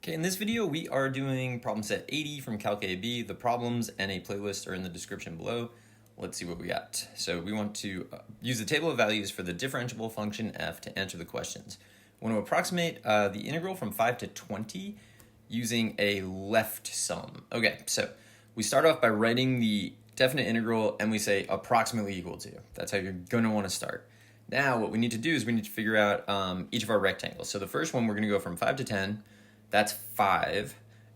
Okay, in this video, we are doing problem set 80 from Calc AB. The problems and a playlist are in the description below. Let's see what we got. So we want to use the table of values for the differentiable function f to answer the questions. We want to approximate the integral from 5 to 20 using a left sum. Okay, so we start off by writing the definite integral and we say approximately equal to. That's how you're going to want to start. Now what we need to do is we need to figure out each of our rectangles. So the first one, we're going to go from 5 to 10. That's 5,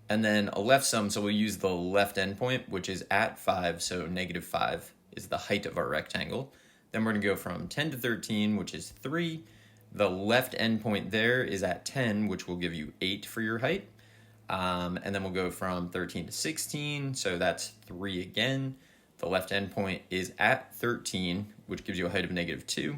and then a left sum, so we'll use the left endpoint, which is at 5, so -5 is the height of our rectangle. Then we're going to go from 10 to 13, which is 3. The left endpoint there is at 10, which will give you 8 for your height. And then we'll go from 13 to 16, so that's 3 again. The left endpoint is at 13, which gives you a height of -2.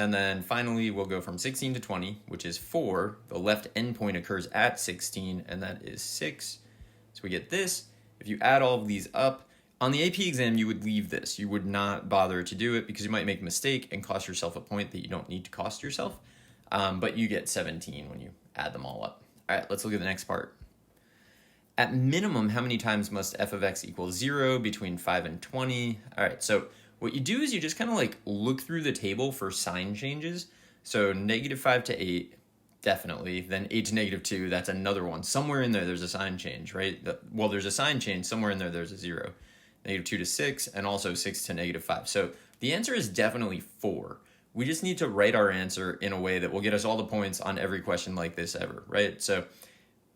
And then finally, we'll go from 16 to 20, which is 4. The left endpoint occurs at 16, and that is 6. So we get this. If you add all of these up, on the AP exam, you would leave this. You would not bother to do it because you might make a mistake and cost yourself a point that you don't need to cost yourself. But you get 17 when you add them all up. All right, let's look at the next part. At minimum, how many times must f of x equal 0 between 5 and 20? All right, so what you do is you just kind of like look through the table for sign changes. So -5 to 8, definitely. Then 8 to -2, that's another one. Somewhere in there, there's a sign change, right? Well, there's a sign change. Somewhere in there, there's a 0. -2 to 6, and also 6 to -5. So the answer is definitely 4. We just need to write our answer in a way that will get us all the points on every question like this ever, right? So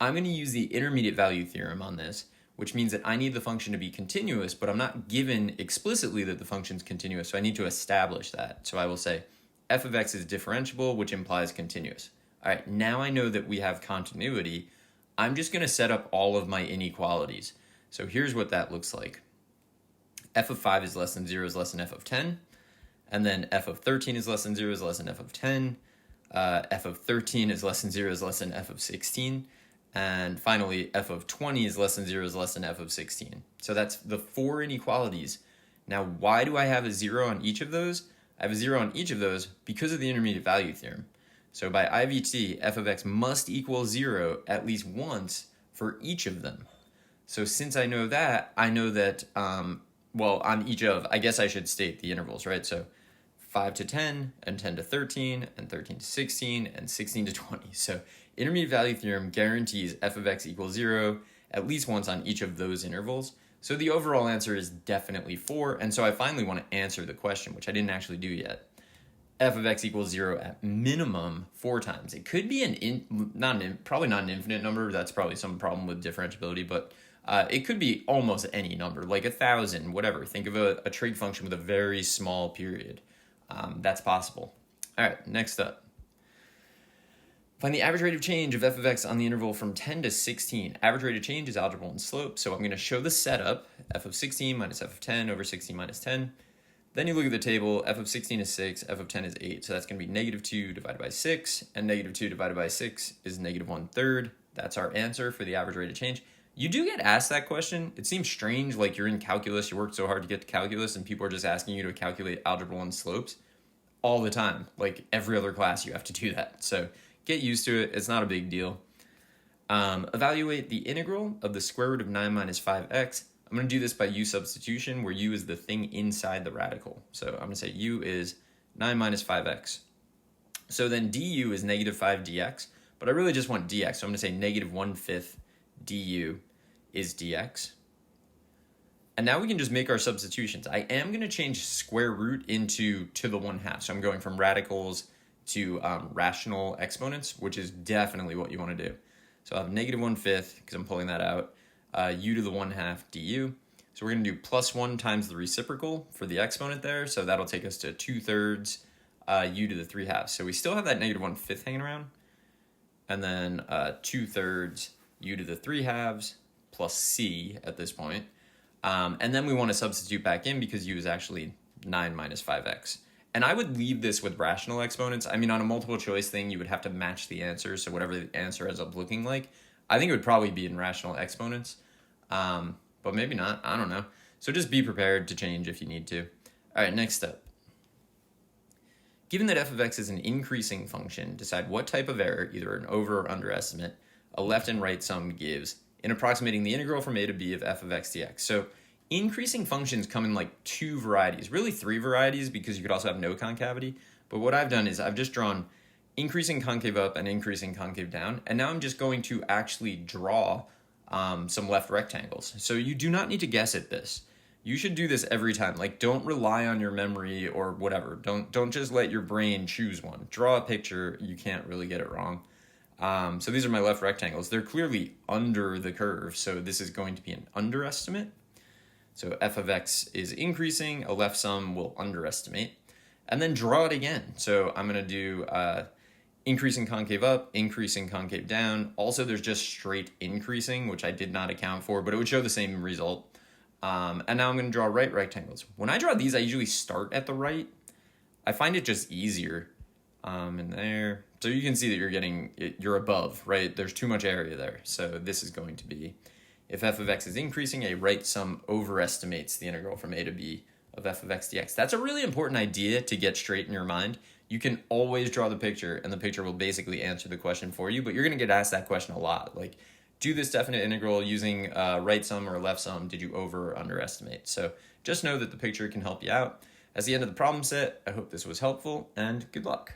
I'm going to use the intermediate value theorem on this, which means that I need the function to be continuous, but I'm not given explicitly that the function's continuous, so I need to establish that. So I will say f of x is differentiable, which implies continuous. All right, now I know that we have continuity. I'm just going to set up all of my inequalities. So here's what that looks like. F of 5 is less than 0 is less than f of 10, and then f of 13 is less than 0 is less than f of 10, f of 13 is less than 0 is less than f of 16, and finally, f of 20 is less than 0 is less than f of 16. So that's the 4 inequalities. Now, why do I have a 0 on each of those? I have a 0 on each of those because of the intermediate value theorem. So by IVT, f of x must equal 0 at least once for each of them. So since I know that, well, on each of, I guess I should state the intervals, right? So 5 to 10, and 10 to 13, and 13 to 16, and 16 to 20. So intermediate value theorem guarantees f of x equals 0 at least once on each of those intervals. So the overall answer is definitely 4, and so I finally want to answer the question, which I didn't actually do yet. F of x equals 0 at minimum 4 times. It could be probably not an infinite number. That's probably some problem with differentiability, but it could be almost any number, like 1,000, whatever. Think of a trig function with a very small period. That's possible. All right, next up. Find the average rate of change of f of x on the interval from 10 to 16. Average rate of change is algebra 1 slope, so I'm going to show the setup, f of 16 minus f of 10 over 16 minus 10. Then you look at the table, f of 16 is 6, f of 10 is 8, so that's going to be -2 divided by 6, and -2 divided by 6 is -1/3. That's our answer for the average rate of change. You do get asked that question. It seems strange, like you're in calculus, you worked so hard to get to calculus, and people are just asking you to calculate algebra 1 slopes all the time. Like every other class, you have to do that. So get used to it. It's not a big deal. Evaluate the integral of the square root of 9 minus 5x. I'm going to do this by u-substitution, where u is the thing inside the radical. So I'm going to say u is 9 minus 5x. So then du is -5 dx, but I really just want dx. So I'm going to say -1/5 du is dx. And now we can just make our substitutions. I am going to change square root into to the 1/2. So I'm going from radicals to rational exponents, which is definitely what you want to do. So I'll have -1/5, because I'm pulling that out, u to the 1/2 du. So we're going to do +1 times the reciprocal for the exponent there. So that'll take us to 2/3 u to the 3/2. So we still have that -1/5 hanging around. And then 2/3 u to the 3/2 plus c at this point. And then we want to substitute back in because u is actually 9 minus 5x. And I would leave this with rational exponents. I mean, on a multiple choice thing, you would have to match the answer. So whatever the answer ends up looking like, I think it would probably be in rational exponents. But maybe not. I don't know. So just be prepared to change if you need to. All right, next step. Given that f of x is an increasing function, decide what type of error, either an over or underestimate, a left and right sum gives in approximating the integral from a to b of f of x dx. So increasing functions come in like two varieties, really three varieties, because you could also have no concavity. But what I've done is I've just drawn increasing concave up and increasing concave down. And now I'm just going to actually draw some left rectangles. So you do not need to guess at this. You should do this every time. Like, don't rely on your memory or whatever. Don't just let your brain choose one. Draw a picture. You can't really get it wrong. So these are my left rectangles. They're clearly under the curve, so this is going to be an underestimate. So f of x is increasing. A left sum will underestimate. And then draw it again. So I'm going to do increasing concave up, increasing concave down. Also, there's just straight increasing, which I did not account for, but it would show the same result. And now I'm going to draw right rectangles. When I draw these, I usually start at the right. I find it just easier. And there. So you can see that you're above, right? There's too much area there. So this is going to be, if f of x is increasing, a right sum overestimates the integral from a to b of f of x dx. That's a really important idea to get straight in your mind. You can always draw the picture, and the picture will basically answer the question for you, but you're going to get asked that question a lot. Like, do this definite integral using right sum or left sum. Did you over or underestimate? So just know that the picture can help you out. That's the end of the problem set. I hope this was helpful, and good luck.